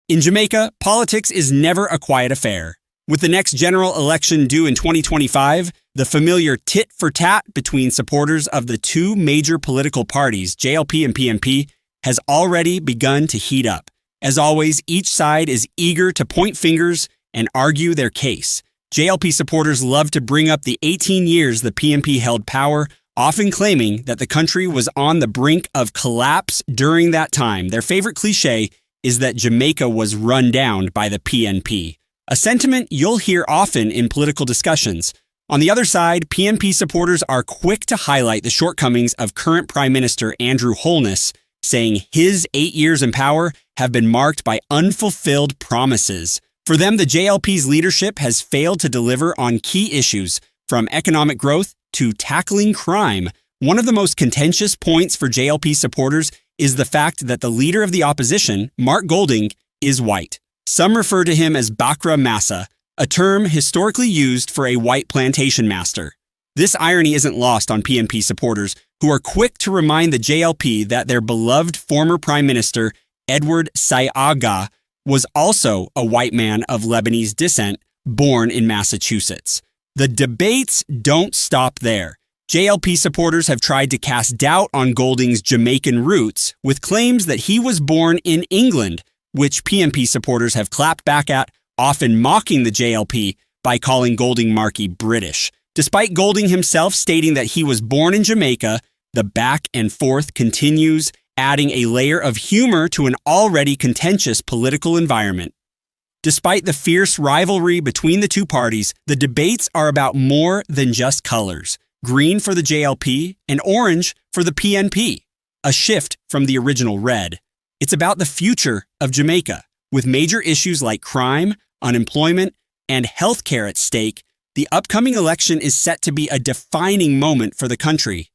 In Jamaica, politics is never a quiet affair. With the next general election due in 2025, the familiar tit-for-tat between supporters of the two major political parties, JLP and PNP, has already begun to heat up. As always, each side is eager to point fingers and argue their case. JLP supporters love to bring up the 18 years the PNP held power, often claiming that the country was on the brink of collapse during that time. Their favorite cliche is that Jamaica was run down by the PNP, a sentiment you'll hear often in political discussions. On the other side, PNP supporters are quick to highlight the shortcomings of current Prime Minister Andrew Holness, saying his 8 years in power have been marked by unfulfilled promises. For them, the JLP's leadership has failed to deliver on key issues, from economic growth to tackling crime. One of the most contentious points for JLP supporters is the fact that the leader of the opposition, Mark Golding, is white. Some refer to him as backra massa, a term historically used for a white plantation master. This irony isn't lost on PNP supporters, who are quick to remind the JLP that their beloved former Prime Minister, Edward Saiaga, was also a white man of Lebanese descent, born in Massachusetts. The debates don't stop there. JLP supporters have tried to cast doubt on Golding's Jamaican roots with claims that he was born in England, which PNP supporters have clapped back at, often mocking the JLP by calling Golding Markey British. Despite Golding himself stating that he was born in Jamaica, the back and forth continues, adding a layer of humor to an already contentious political environment. Despite the fierce rivalry between the two parties, the debates are about more than just colors. Green for the JLP and orange for the PNP, a shift from the original red. It's about the future of Jamaica. With major issues like crime, unemployment, and healthcare at stake, the upcoming election is set to be a defining moment for the country.